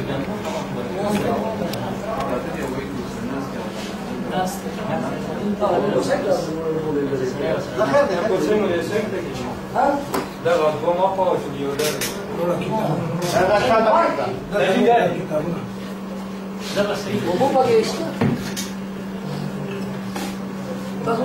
La خير ده كورسين ولا شيء ها ده غضبان ما فاوش اليوم هذا شاطر ده جدال ده بس هو بقى ايش بس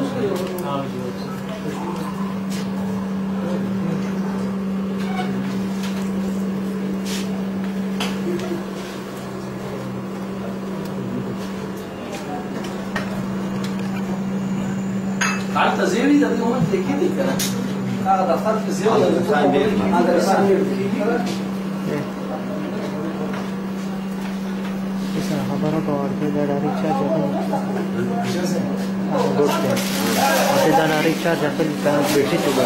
عن تزيري ده دي هم كده كده هذا فرق زياده هذا رسالة इसमें खबरों को और फिर रिक्शा जब रिक्शा जब बेटी चुका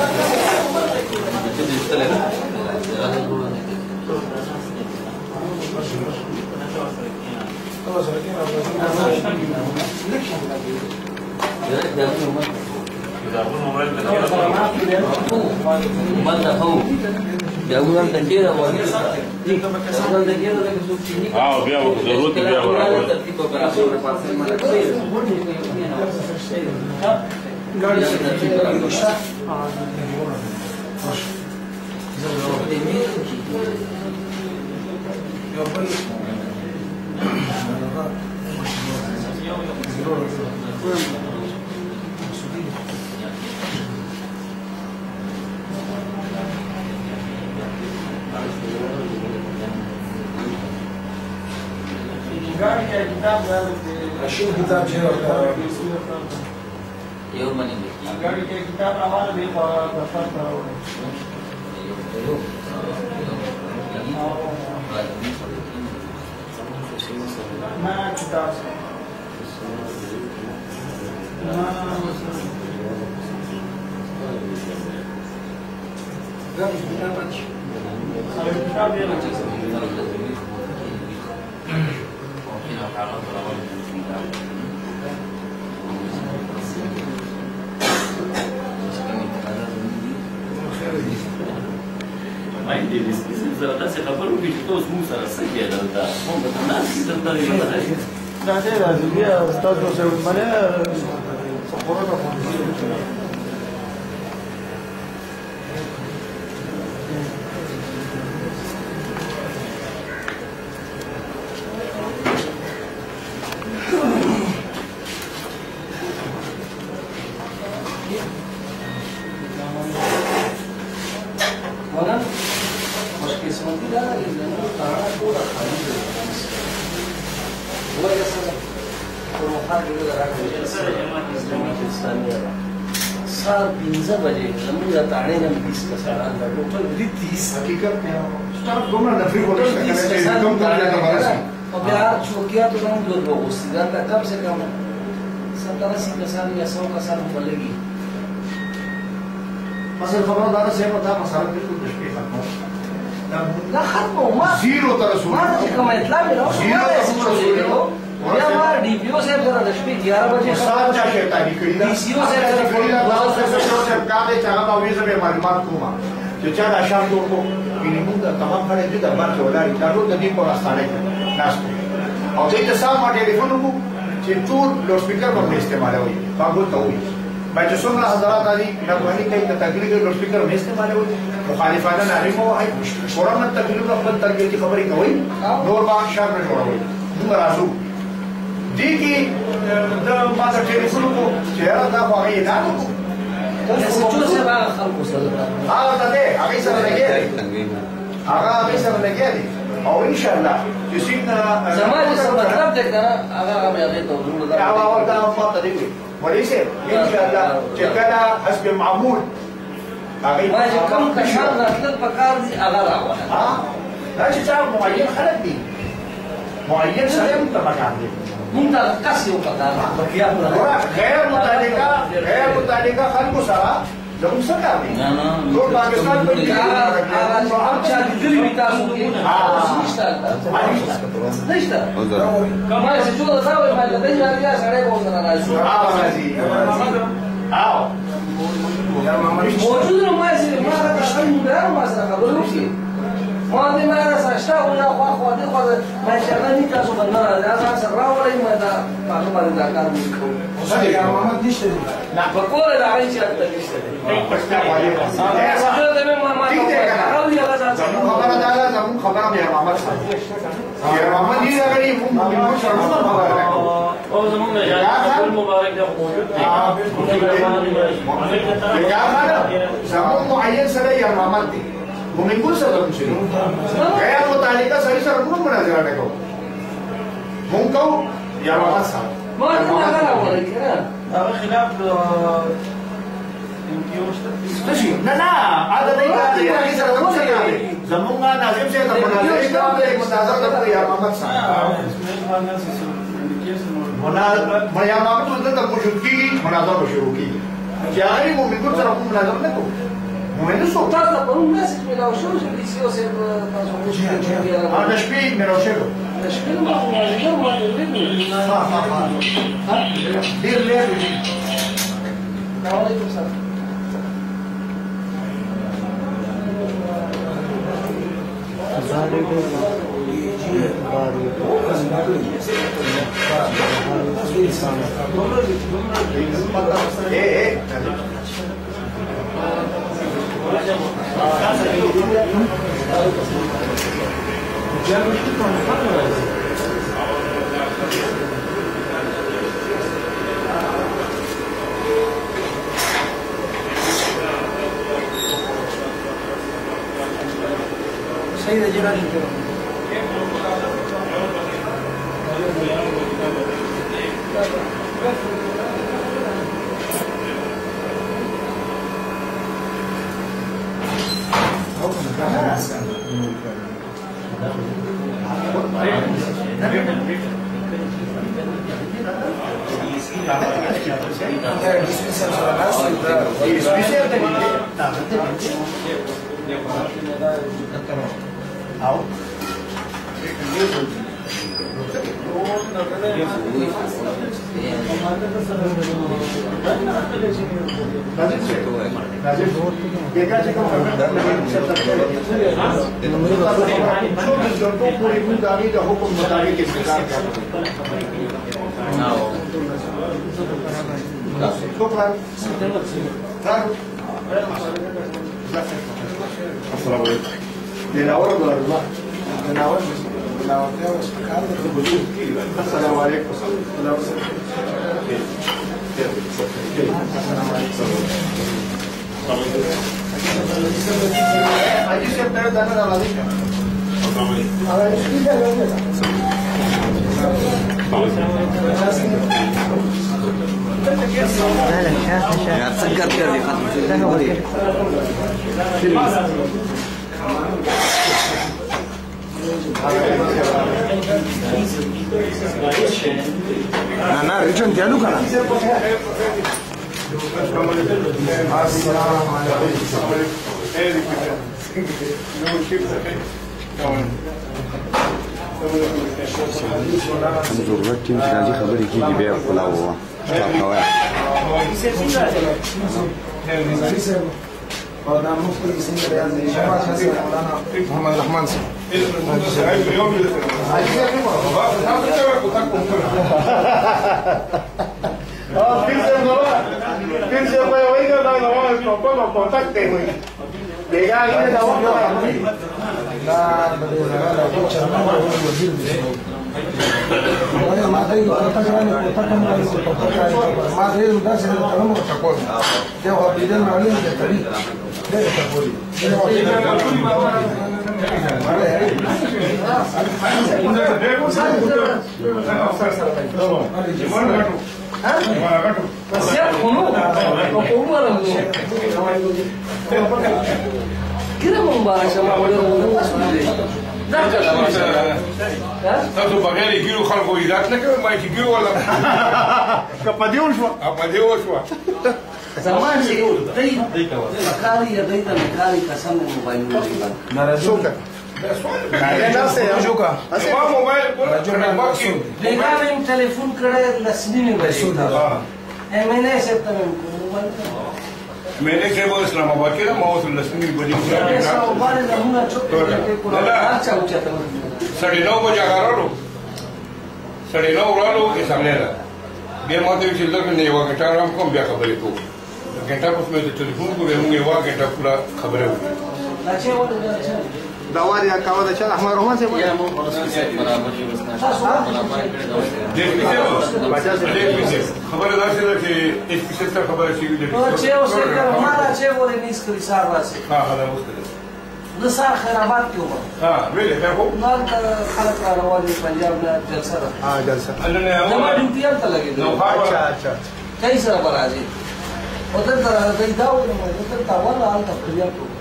Jangan tenggelam lagi. Jangan tenggelam lagi. Ah, biar જરૂર biar બરાબર. गाड़ी का किताब अशोक किताब जो ये मनी गाड़ी के किताब हमारे भी दफा करो मैं किताब से किताब ये बच्चे Mai devis să arătați acolo că toți nu s-ar să fie de alta. Vom bătrâna și să dăm de la tare. Da, da, zilea statul se urmărea să poră सात 15 बजे हम ताड़े ने 20 का सारा टोटल 30 हकीकत में स्टाफ घूमना नफरी होता है कम करने का बात है अब यार छोकिया तो हम जो लोग सीधा तक कम से कम 70-80 का साल या 100 का साल बोलेगी मसल खबरदार से पता मसाला बिल्कुल मुश्किल لا خدمه ما زيرو ترى ما كما يطلع لنا زيرو या हमारा डीपीओ से जरा दशमी 11 बजे साथ जा शैतानी करी ना डीसीओ से जरा करी ना लास्ट से सरकार दे चाला बावीज में मालूमात कोमा जो चाला शाम को मिनिमम का तमाम खड़े दे दरबार के वाला इतारो नदी पर आस्थाने नास और जे तो साथ में टेलीफोन को जे टूर लाउड स्पीकर पर इस्तेमाल हुई बाबू तो हुई मैं जो सुन रहा हजरत आदि नगवानी कई तकलीफ के लाउड स्पीकर में इस्तेमाल हुई मुखालिफाना नारी को है छोड़ा मत तकलीफ का अपन तरबियत की खबर ही कोई नूर बाग शहर में छोड़ा हुई मराजू Diki, the mother telephone ko, chera da ko ay na ko. तो से बा खलको सल्ला हाँ तदे अभी सर लगे आगा अभी सर लगे और इंशाल्लाह किसी ना समाज से मतलब देखना अगर हम आगे तो जरूर क्या हुआ होता है हम तरीके वही से इंशाल्लाह चकना हस्ब मामूल आगे ما जो कम कशान रखल पकार दी अगर आवा हाँ ना चाहे मुआयन खलक दी मुआयन सरेम तमकान दी मुंता कसी पकार बकिया غير متعلقة خلق سرا لهم سكر دول باكستان आप चाहे दिल्ली में तासु के नहींता कमाल से जो था वो मैं नहीं जान गया सारे बहुत सारा मौजूद है मैं से हमारा काम है मैं से खबर होगी मां ने मेरा साश्ता हुआ خو دې خو ما شغله نه تاسو باندې راځه سره راولې ما دا تاسو باندې دا کار وکړو اوسه یا محمد نشته نه په کور دا غي چې تاسو نشته نه پښتنه والے زه دې ما راو دی هغه ځان خبره دا زمون خبره مې محمد صاحب یا محمد دې راغلي موږ سره خبره او زمون نه یا مبارک ده موجود دی یا زمون معین سره یا محمد دی موږ سره شروع غیر متعلقه صحیح سره کوم مناظره نه کوو موږ کو یا محمد صاحب ما نه راوړل کړه هغه خلاف نشي نه هذا نه یې سره کوم څه کوي زمونږ ناظم شه د مناظره کوي مناظره کوي یا محمد صاحب مناظره یا محمد ته موجود کیږي مناظره شروع کیږي چې هغه موږ سره کوم مناظره نه کوو موږ نو تاسو په کوم میسج ملاو شو چې دې سیو سه تاسو د شپې مې راوښیو د شپې ما ډیر لږ وعلیکم السلام سيدة جلال السلام عليكم. ना रिटर्न चालू करा ضرورت ټیم چې راځي خبرې کېږي بیا خپله ووه محمد الرحمن Kira membalas sama تاسو بغیر ګیرو خلکو عزت نه کوي ما چې ګیرو ولا کپدیون شو اپدیو شو زمان چې دای کاری یا دای ته کاری قسم موبایل نه شوکه نه سه شوکه ما موبایل پر دیګا مې ټلیفون کړه لسنی بجې میں نے سے تم موبایل میں نے کہ وہ اسلام آباد کے نا موت لسنی بڑی 9 بجې هغه راغلو 9:30 راغلو اسامبلې ته بیا ما ته ویل چې دلته نه یوه ګنټه ارام کوم بیا خبرې کوو ګنټه پس مې د ټلیفون کو بیا موږ یوه ګنټه پوره خبرې وکړې دا واري کاوه د چا احمد رحمان صاحب یا مو برابر یو خبره داسې ده چې اسپیشل سره خبره شي ها دا اوس د سار خیراباد کې ومه ها ویلې بیا خو نن خلک را روان دي پنجاب نه جلسه ده ها جلسه زما ډیوټي هلته لګېدل اچھا کای سره به راځي او دلته دوی دا وایي دلته اوله هلته فریاد کوو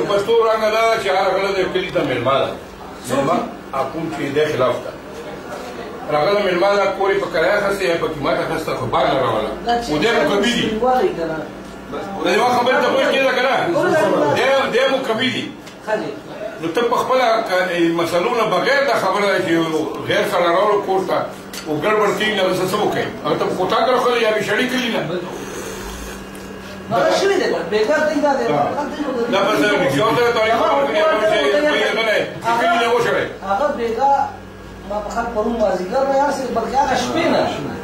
پښتو رنګه ده چې هغه غله د کلي ته مېلمه ده مېلمه کوم چې د خلاف ده راغله مېلمه ده کور یې په کرایه اخیستی یا په قیمت اخیسته خو بار نه راوړله و دی مقوي دي د یوه خبرې ته پوه کېده که نه دی مقوي دي نو ته په خپله مسلو نه بغیر دا خبره ده چې غیر سره راوړو کور ته و ګډوډ کېږي نه څه څه وکړي هغه ته په کوټه کې راخلي یا بېشړي کلي نه دا شوي دی بېګار دی دا دی دا بس یو ځای تاریخ ورکړي کلي نه وشړی هغه بېګا ما په خال پرون مازدیګر رایاست بلکې هغه شپې نه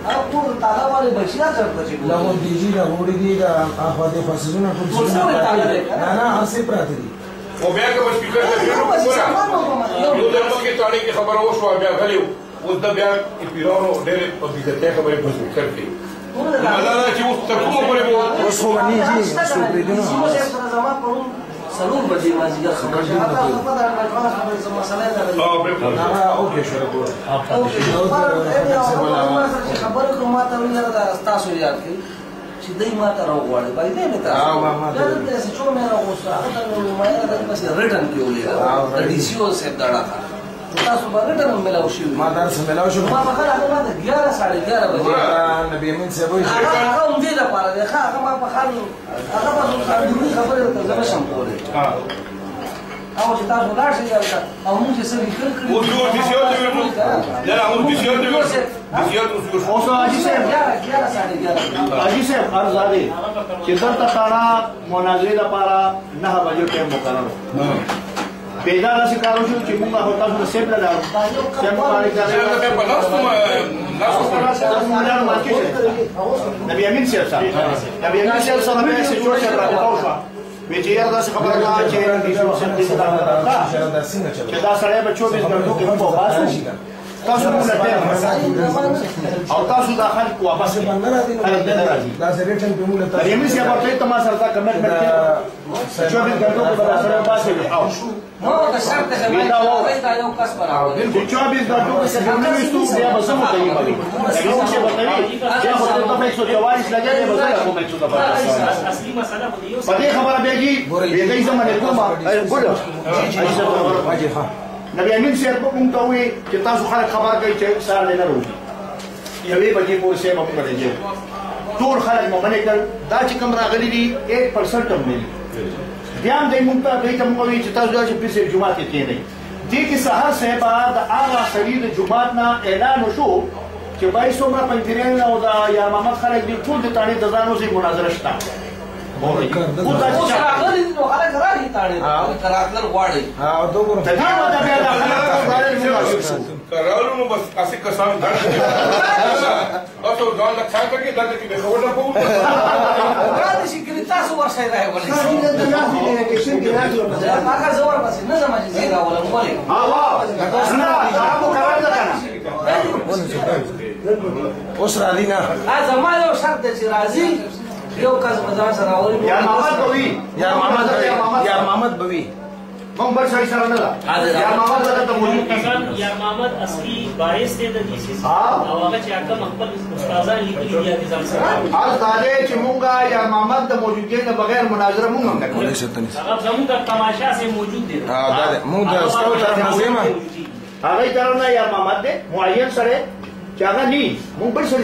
هغه کور تاله والې بچیا چېرته چې لغون دیجي لغوړي دي د اخواتې فصلونه ټول نه هسې پراته دي او بیا که به سپیکر ته شروع یو ځل مخکې تاړې کې خبره وشوه بیا غلی اوس د بیا پیرانو ډېرې په بېزتۍ خبرې په سپیکر کې مطلب دا چې اوس تر کومه پورې به اوس خو به نه ځي اوس خو پرېږدي زما پرون څلور بجې مازدیګر خبره شوه هغه خبره مسله ده هغه اوکې شوه خبره کوم ما ته ویل تاسو یاد کړئ چې دوی ما ته راوغواړي باید دی مې تاسو دلته چې مې راوغوښته هغه ته مې ویل داسې ریټن کې ولیده د ډي سي او صاحب دا ډاکه تاسو به ریټن ملاو شوي ما درس ملاو شو ما په خل هغه ما ته 11:30 بجې نبي امین صاحب وایي هغه هم دې لپاره دی ښه هغه ما په خل هغه به قانوني خبرې ورته زه نشم کولی او چې تاسو ولاړ شئ هلته او موږ چې څه لیکل کړي اوس یو ډیسیون دی ویل نه نه اوس ډیسیون دی ویل ډیسیون اوس حاجي صاحب 11:30 حاجي صاحب عرض دی چې دلته تاړه مناظرې لپاره 9 بجې ټایم مقرر پیدا داسې کار وشو چې موږ هغه تاسو ته سیب نه لاړو سیب باندې نبي امین صاحب سره نبي امین صاحب سره به څه جوړ شي راغلی وی چې یاره داسې خبره ده چې دا سړی به 24 ګنټو کې موږ وباسو تاسو موږ ته او تاسو دا خلک واپس خلک نه راځي دا سره ریټن په موږ ته امین صاحب ورته ته ما سره دا کمټمنټ کړ 24 ګنټو کې به سره وباسو نو دا شرط دی دا یو کس برابر 24 ګنټو کې څنګه وستو بیا به سمو کوي باندې امین صاحب ورته بیا خو ته 144 لګي به زه کوم 144 اصلي مسله خو یو په دې خبره بيږي دې زمانه کومه ګور حاجي ها نبی امین صاحب کوم ته وي چې تاسو خلک خبر کوي چې سار نه وروږي یوې بجې پورې سه موږ راځي ټول خلک مو باندې کړ دا چې کوم راغلي دي 1% هم نه بیا هم دې موږ ته وي چې تاسو دا چې په جمعه کې کېنئ دې کې سحر صاحب د هغه سړي د جمعه نه اعلان وشو چې بای څومره پنځیرین او د یا محمد خلک دې ټول د تاڼې د ځانو سره مناظره شته اوس راغلي نو خلک راغلي تاڼې راتلل غواړي او دوه ګورم دا بیا د خلک کراولو نو بس اسې کسان ځان تاسو ځان له څنګه کې دلته کې به خبر نه کوو راځي چې کله تاسو ورشئ راولئ هغه زور بس نه زما چې زیرا ولا مولې نه هغه قرار ده کنه اوس راځي نه زما یو شرط دی چې راځي یو کس به ځان سره راولي یا محمد بوي یا محمد بوي کوم بل شي سره نه ده یا محمد ته موجود یا محمد اصلي باعث دی د دې سیس او هغه چې هغه خپل استادان لیکلي دي د ځان سره حال تعالی چې مونږه یا محمد د موجودګۍ نه بغیر مناظره مونږ هم نه کوو هغه زموږ د تماشا سره موجود دي دا موږ د استاد طرف نه زما هغه طرف نه یا محمد دې معین سره چې هغه ني مونږ بل سره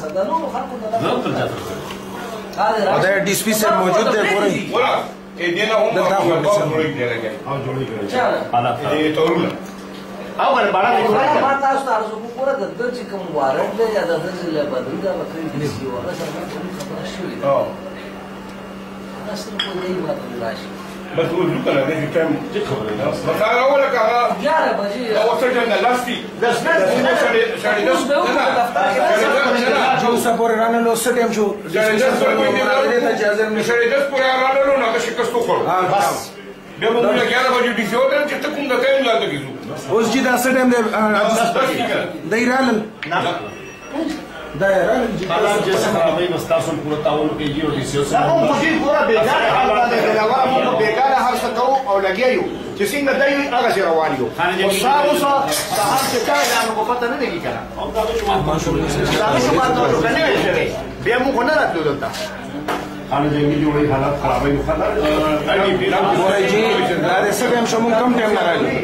سره دا نو خلکو دا ډي سي پي سره موجود دی پورې ولا دې نه هم دا جوړی دی راګي او جوړی کړی حالات دې تورونه او ول بالا دې ما تاسو ته ارزو پورا د دې چې کوم وارد دی یا د دې له بدل دا وکړي دي چې وره سره خبره شوې او اصل په دې باندې راشي بس وځو کنه د ټایم څه خبره ده مثلا ولا کاغه 11 بجې او څه څنګه لاستي د سپیس شاړې د جو سپور رانه لو سټیم شو شاړې د پورې رانه نو هغه شکستو کړ بس بیا موږ له 11 بجې ډي سي وته چې ته کوم د ټایم لاته کیږو اوس چې دا سټیم دی دایرال دایرال حالات جیسے خرابی مستاسم پورا تعاون کوي او ډي سي او دا مو موږ پورا بیګاره حالات دی دا موږ بیګاره هر څه کوو او لګیایو چې څنګه دی هغه څه روان یو او سارو سره د هر څه کار نه په پته نه لګی کنه او دا چې ما دا شو ما ته کنه ویل بیا موږ نه راتلو دلته خانه جنگي جوړي حالات خرابی مخاطر اړي بیرام ورای جی دا سټیم شمو کم ټیم نه راځي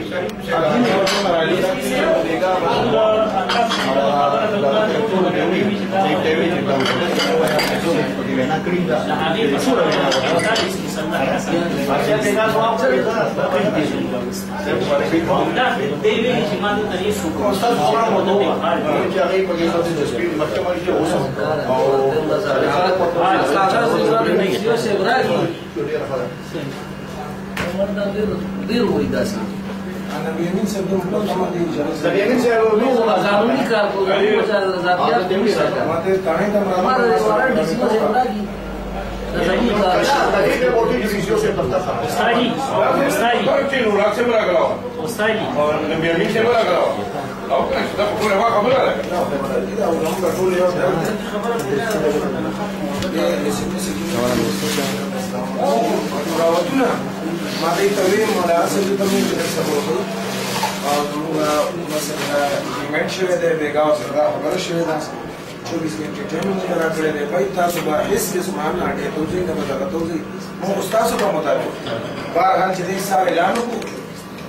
ډیر وای داسې انا بیمین سے دو پلان باندې اجازه بیمین سے نو قانوني کار کوي چې ځاځات دې سره ماته تانه ته हमारा वाला डिसीजन से बड़ा की रजाई का دې په وټي ډیسیژن سے پتا استاجي چې نو راځي برا غلاو استاجي او نبی امین سے برا غلاو او کنه دا په کومه خبره ده دا ولهم ټول یو راوتونه ما دې تلوي مولا اصل ته مې سبب او موږ مثلا ایمن شوه دې بیگاو سره خبر شوه دا 24 घंटे टाइम में करा करे दे भाई تاسو به هیڅ قسم عام نه اړه توځي نه بدل توځي مو استاد په مطابق بار حال چې دې سره اعلان وکړو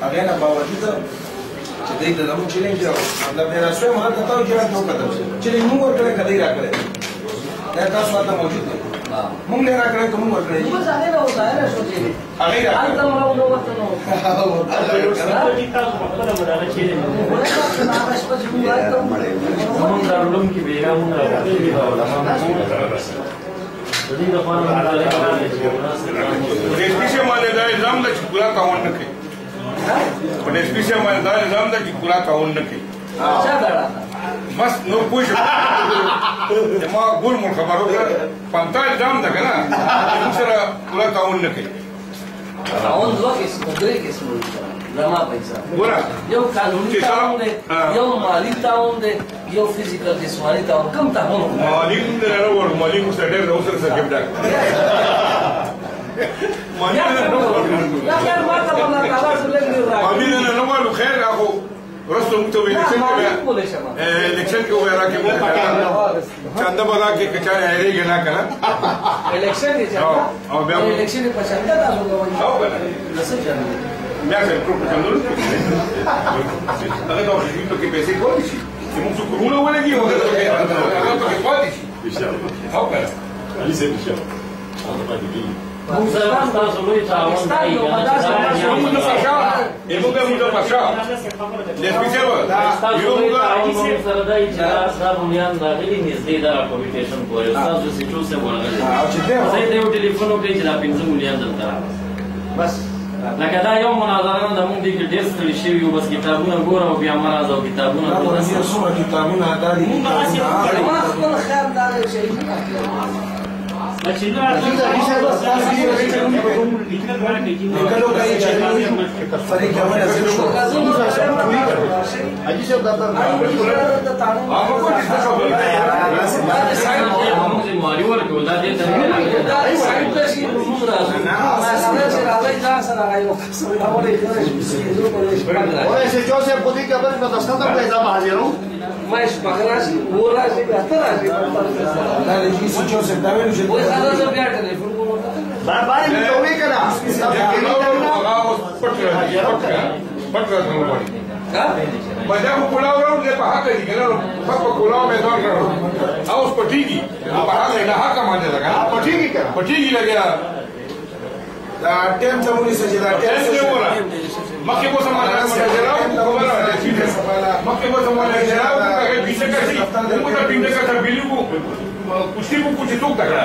هغه نه باوجود چې دې د زمو چیلنج راو دا به راځي مو ته تاسو جوړ نو کړو چې موږ ورته کدی راکړه دا تاسو ته موجود دی موږ نه راکړه کوم ورکړي वो जाने ना होता है ना सोचिए هغه हाल راځي तक हम लोग वक्त ना ډیسپیشه باندې دا نظام د پورا کاون نه کوي په ډیسپیشه باندې دا نظام د پورا کاون نه کوي अच्छा लड़ा بس نو پوه شو ما ګور مو خبرو پنځه نظام ده کنه موږ سره پورا کاون نه کوي اون دو que es podre que es muy drama paisa ګوره yo قانوني تعاون دي yo مالي تعاون دي yo فيزيکل جسماني تعاون کم تعاون مالک نه راوړ مالک سره ډېر اوسره سره کې ډاک مالک نه راوړ या यार ما ته ولا کاوه څه لګي راځي مالک نه راوړ خیر راغو رستم ته ویل چې بولې شمه الیکشن کې وایره کې مو چاندا بازار کې کچاره هېږي نه کنه इलेक्शन دي او بیا इलेक्शन په شانته تاسو کوی او کنه نسه چانه بیا څه پروګرام چلول هغه دا چې پیسې کولی شي چې موږ څو کورونه ولګي او هغه ته پاتې شي او کنه علي سي بشو موږ سره تاسو لوی تعاون کوي موږ موږ پښا دسپیشل یو موږ سره دای چې دا بنیان راغلي نږدې دا کوټیشن کوي تاسو سيټو سره ورغلي او چې دې زه دې ټلیفون وکړي چې دا 15 مليون دلته بس لکه دا یو مناظره د مونږ دې کې ډېر ستړي شوي یو بس کتابونه ګوره او بیا مرز او کتابونه دا ورته څومره کتابونه ادا دي ما خپل خیال دا شي निकलो कहीं चलिए फरी कमल ऐसे शो अजी से दादा هغه کو چې څه موږ ماري ورکو دا دې ته نه دا سایت ته شي موږ راځو ما سره چې راځي دا سره راځو سره راوړي ओए से जो से खुदी के बस दस्ता तक पैसा हाजिर हूं ما شپږراشي وراشي اتراشي دا لږی سوچو سره دا ویل چې وای خلاص بیا ټلیفون کوم बारे में तो भी करा پټ راځو ها بجا کو کولاو راو دې په هغه دي کنه په کولاو مې ځان کړو اوس پټیږي په هغه نه هغه باندې لگا पठेगी क्या پټیږي لګیا دا ټیم ته مونږ سره دا ټیم ته وره مخکې کو سماره سره راو خبره ده چې مخکې به زموږ جناب هغه پیسه کسي موږ ته پنځه کسه بلی وو کشتي مو کوچې څوک تکړه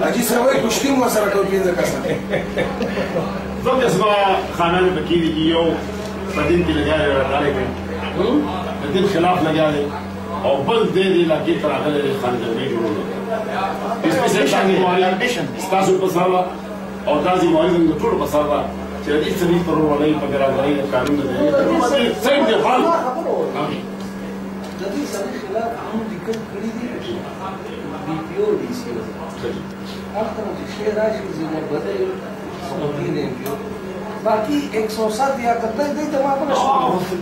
حاجي صاحب وایي کشتي مو سره کوي پنځه کسه دو قسمه خانان پکې دي یو په دین کې لګیا دی راغلی کوي د دین خلاف لګیا دی او بل دې دې علاقې ته راغلی دی خانګرۍ جوړولو ستاسو په سر او دا ذمہواري زموږ ټولو په سر ده چې د دې سړي په ورورولۍ په برابرۍ قانون دی صحیح دی فعال د دې سړي خلاف هم لیکل کړي دي بي پي او ډي سي هغه چې شی راشي زموږ بدل باقی 107 یا کتنے دی تمام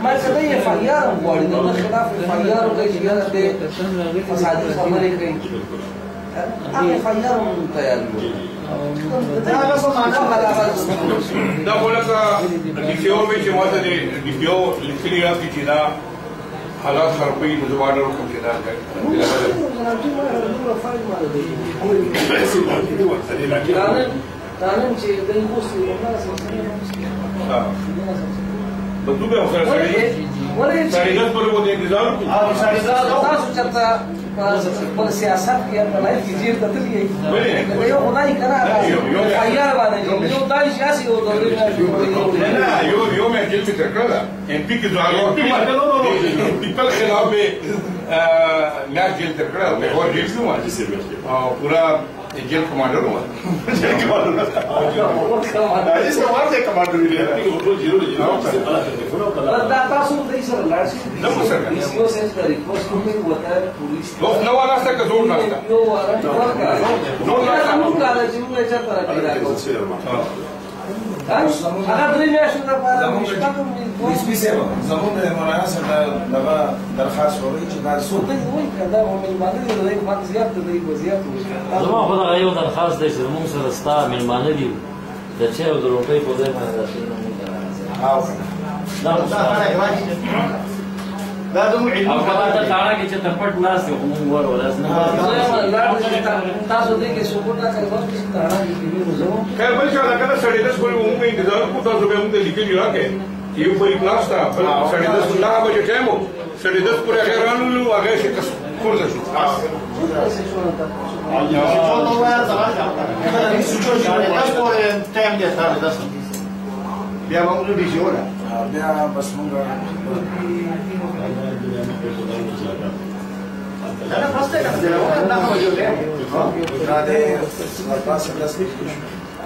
میں کہتا یہ فائیار ہوں گوڑی دو خلاف فائیار ہو گئی جیگہ دے فسادی خبریں گئی آگے فائیار ہوں تیار ہوں دا خلقا ډیپیو مې چې ماته د ډیپیو لیکلي راځي چې دا حالات خرابوي نو زما ډېر کوم چې دا تعلیم چې د اوسې بدو به سره سړی د پر مو د انتظار تاسو چرته په سیاست کې په لای کې جیر ته تللی یو خدای کنه فایار باندې یو دای سیاسي او د نه یو مې جیل کې کړل ام پی کې ځوانو پیپل خلاف به نه جیل ته کړل به اور جیل شو او پورا جیل کمانډر و جیل کمانډر ایسه ورته کمانډر دی دا تاسو د ایسره لارسي نو سره یو سنس لري کوم وته پولیس نو واسطه که زور نه یو ورته ورکا نو موږ کار چې موږ چرته راځي هغه درې میاشتې لپاره رسمي سیوا زموږ د مولانا سره دغه درخواست وکړي چې دا څوک وایي دا مېلمانه دي دوی ما زیات دی وضعیت زما خو دا یو درخواست دی چې موږ سره ستا مېلمانه دي د چا او د روپۍ په ځای باندې راشي دا زموږ علمي او په دا تاړه کې چې تپټ ناست یو موږ ور ولس نه تاسو دې کې سپورټ نه کوي چې تاړه کې زموږ خیر بل څه راکنه سړی د سپورټ موږ انتظار کوو تاسو به موږ لیکلي راکې یو په کلاس ته سړی د سپورټ هغه بجې ټایم سړی د سپورټ غیرانو هغه شي کس کورځ شو بیا موږ دې جوړه بیا بس موږ دا فاسته کنه دا نه جوړه دا دې ورپاسه تصدیق شو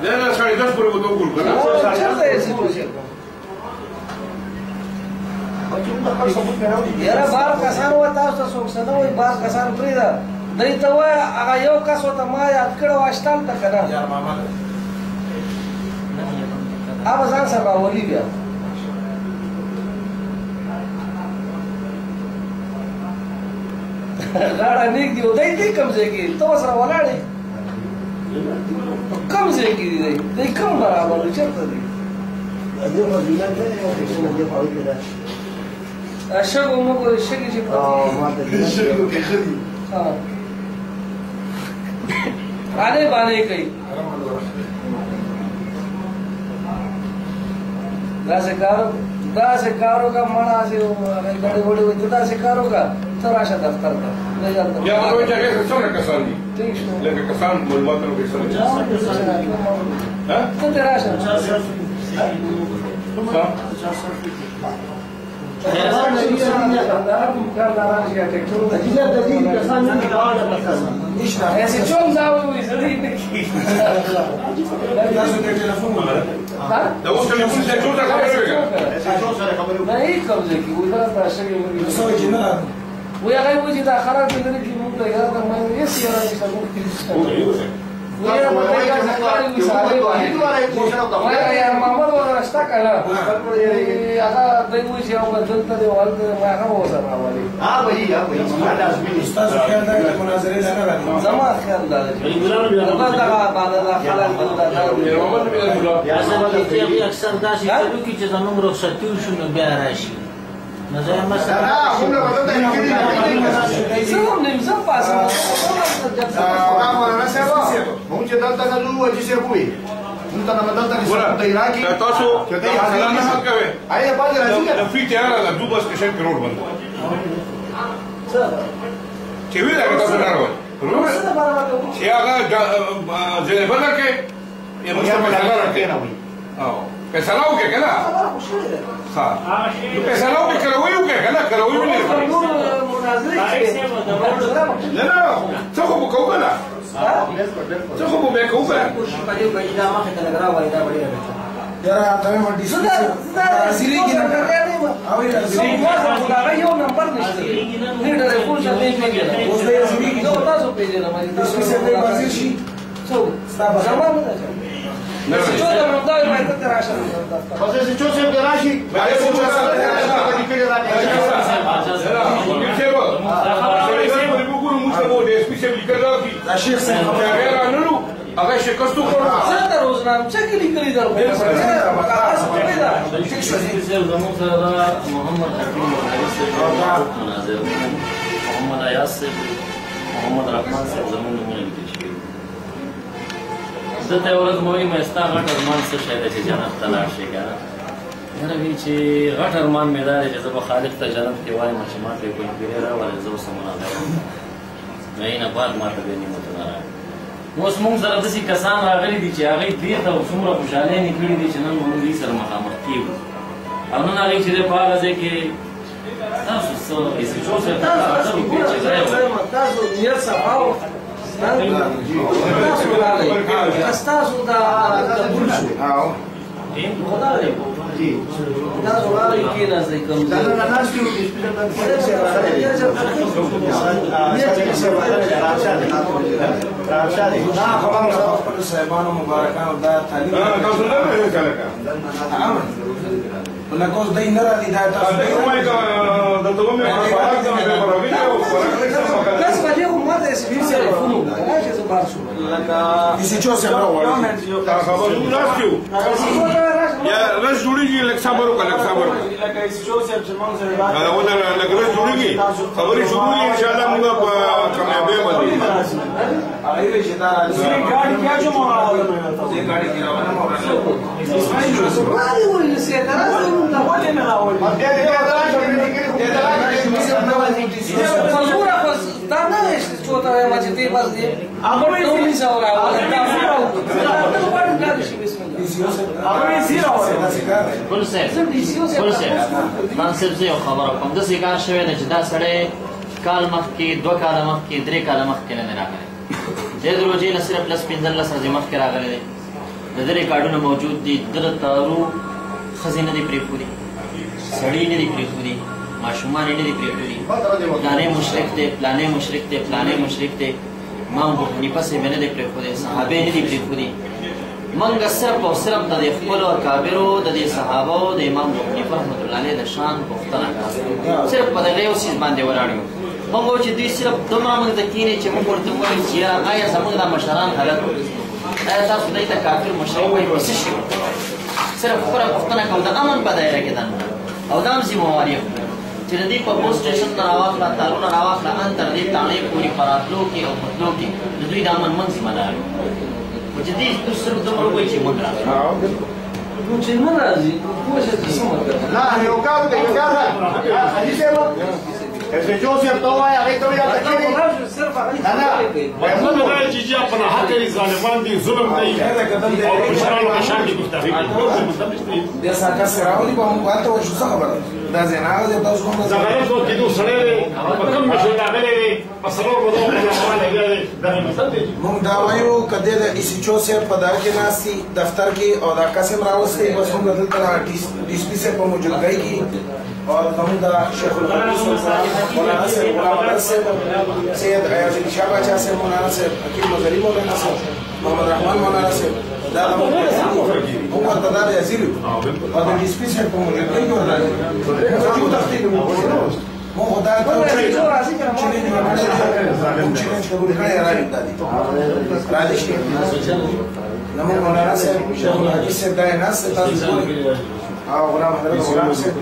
نه نه سړی د سپورټ وته ګول کنه چرته یې سیټویشن یاره بار کسان و تاسو څوک سره وای بار کسان پرې دا دای ته وای هغه یو کس وته ما یاد کړو واشتال ته کنه یار ماما اوبه ځان سره ولي بیا غاړه نیک دی دای دې کم ځای کې تو سره ولاړې کم ځای کې دی دای کم برابر چرته دی شګو موږ شګې چې باندې باندې کوي دا से कारो का मना से गड़े वड़े जुदा से कारो का तराशा दफ्तर का یا نو چې هغه څونه کسان دي لکه کسان معلوماتو کې سره ها ته تراشه ऐसे चोम जाओ जरूरी नहीं دا اوس ټلیفون ته ټول خبرې وکړه नहीं कब्जे की वो इधर पैसे की سوي چې نه वो या कहीं वो जितना खराब नहीं करे कि मुझे यार तो मैं ये सियारा की सब वो यार बताइए सरकारी मिसालें मैं यार मामला वो रास्ता करा आका दई वो जी आऊंगा जनता दे वाल मैं आका वो सर वाली ها وایي استاد خیال دا مناظره نه راځي زما خیال دا دا دا باندې خلک بندا اکثر داسې کوي چې زموږ رخصتي وشو نو بیا راشي نو زه مثلا موږ په دې کې زموږ نظام پاسه موږ چې دلته نه لو چې څه کوي موږ ته نه دلته کې د عراقي تاسو د حاصل نه حق کوي آیا باندې راځي د فی تیار د دوبس کې شپ روډ بند چې وی دا تاسو نه راوړل چې هغه ځای بدل کې یې موږ په لاره کې نه وي او پیسې لاو کې کنه ها نو پیسې لاو کې کروي او کې کنه کروي نه نه نه څه خو وکړه څه خو به کوله یاره ته مې ډیسکس راځي کې نه او یو نمبر نشته لیډر فول څه دی اوس دې راځي کې نو تاسو پیژنئ ما دې ډیسکس دې بازي شي څو ستاسو زموږ نه چې دا نو دا یو ته راشه بس چې څو څه راشي باندې څه څه راځي کې راځي شیخ صاحب هغه شکستو کړو زه روزنامه چې لیکلي درو زموږ سره محمد حکیم مناظر محمد ایاز صاحب محمد رحمان صاحب زموږ نمونه لیکل شوي دته ورځ مو وایي مې ستا غټ ارمان څه شی دی چې جنت ته لاړ شې که یاره وایي چې غټ ارمان مې دا دی چې زه به خالق ته جنت کې وایم چې ما ته یې کوم پیرې راولې زه ورسره مناظره وکړم نو یې نه بعد ما ته دې نعمتونه راغلي اوس موږ سره داسې کسان راغلي دي چې هغوی دې ته څومره خوشحالۍ یې کړي دي چې نن به موږ دې سره مخامخ کېږو او نن هغوی چې دی په هغه ځای کې تاسو څه ایسچو صاحب ته خاطر وکړي چې ځای تاسو نیت صفا و تاسو دا قبول شو خدا دې تاسو راغلي کېناستئ کوم ځای خپل صاحبانو مبارکانو دا تعلیم تاسو نه وایئ کله لکه اوس دی نه راځي دا تاسو بس باندې خو ما ته سپین سره فونو راځي زه بار شو ایسچو صاحب راوړل یا رس جوړیږي لکه صبر وکړه لکه صبر وکړه لکه ایسچو صاحب چې موږ سره دا ولا لکه رس جوړیږي خبرې شروع دي ان شاء الله موږ په کامیابی باندې هغه چې دا ګاډي کیا چې مو راوړل دې ګاډي کې راوړل مو راوړل راځي ولې سي دا راځي نو ولې نه راوړل مزبوره بس دا نه شي چې ته ما چې دې بس دې هغه یې سړي سره راوړل دا ګل صاحب منصب زه یو خبره کوم داسې کار شوی دی چې دا سړی کال مخکې 2 کاله مخکې 3 کاله مخکې نه دی راغلی دې د روژې نه صرف 15 ورځې مخکې راغلی دی د ده ریکارډونه موجود دي د تارو ښځې نه دي پرېښودي سړي نه دي پرېښودي ماشومان یې نه دي پرېښودي پلانې مشرک دی پلانې مشرک دی پلانې مشرک دی امام ابو حنیفه صاحب یې نه دي پرېښودی صحابه یې نه دي پرېښودي منګه صرف او صرف د خپلو اکابرو د دې صحابو د امام ابو حنیفه رحمت الله علیه د شان پوښتنه کوله صرف په دغه یو څیز باندې ولاړ یو موږ وایو چې دوی صرف دومره موږ ته کښېني چې موږ ورته ووایو چې یاره آیا زموږ دا مشران غلط آیا تاسو دوی ته کافر مشرک وایي په څه شي صرف خپله پوښتنه کوو د امن په دایره کې دننه او دا هم ذمواري چې د دې په پوسټ سټیشن نه راواخله تارونه راواخله ان تر دې تاڼې پورې په راتلو کې او په تلو کې د دوی د امن من ذمه دار چې دې صرف دومره وایي چې موږ راغلو نو چې نه راځي پوه شه چې څه مطلب لا یو کار دی یو کار دی حدیث ایسچو صاحب ته وایي هغې ته وایي صرف هغه مطلب دا دی چې جیا پناه کوي ظالمان دي ظلم کوي او مشرانو په شان کې ګستاخي کوي بیا ساکه سره راولي به موږ هلته وشو څه خبره دا ځای نه دی تاسو کوم دا غلط وو کېدو سړی دی په کوم مشر راغلی دی په څلور ورځو کې روان لګیا دی دا مطلب دی موږ دا وایو که دې د ایسچو صاحب په دغه کې ناست دي دفتر کې او دا قسم راوستی بس موږ دلته ډي سي پي صاحب په موجودګۍ کې اور زموږ د شیخ الحدیث مولانا صاحب غلام الله صاحب سید ایاز علي شاه باچا صاحب مولانا صاحب حکیم مظهري مولانا صاحب محمد رحمان مولانا صاحب دا موږ ورته دا د یزیر او د ډي سي پي صاحب په موجودګۍ کې ورغلي موږ دا راځي زموږ مولانا صاحب شیخ الحدیث صاحب دا یې ناست دی تاسو ګورئ او غلام حضرت غلام صاحب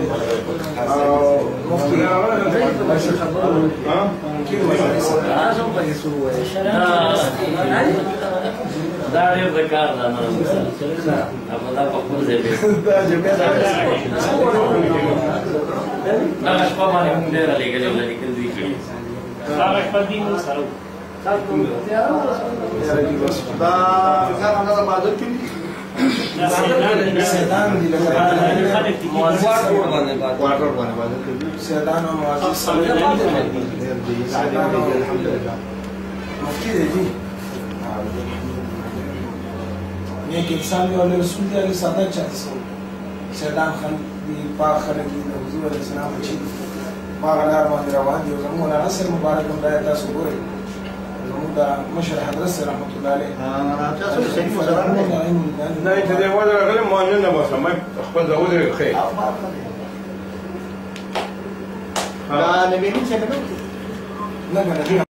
او مفتي دا ډېر د کار ده نه ابو دا په خپل ځای دی دغه شپه باندې موږ ډېره لېږلې وه لیکل دوی کړي هغه شپه دوی موږ سره دا څنګه د بادر کې سیدان دي لکه واټر باندې واټر باندې بادر کې سیدان او معزز سیدان او الحمدلله مفتی دی جی نیک انسان دی او رسول دی هغه ساده چاته سیدان خلک دي پاک خلک دي د حضور علیه السلام چې پاک لار باندې روان دي او زموږ ناصر مبارک هم دا تاسو ګورئ زموږ د مشر حضرت سره رحمت الله علیه نه چې دی وځه راغلی معلم نه باسم خپل ځای ودرېږه ښه دا نبی څه نه نه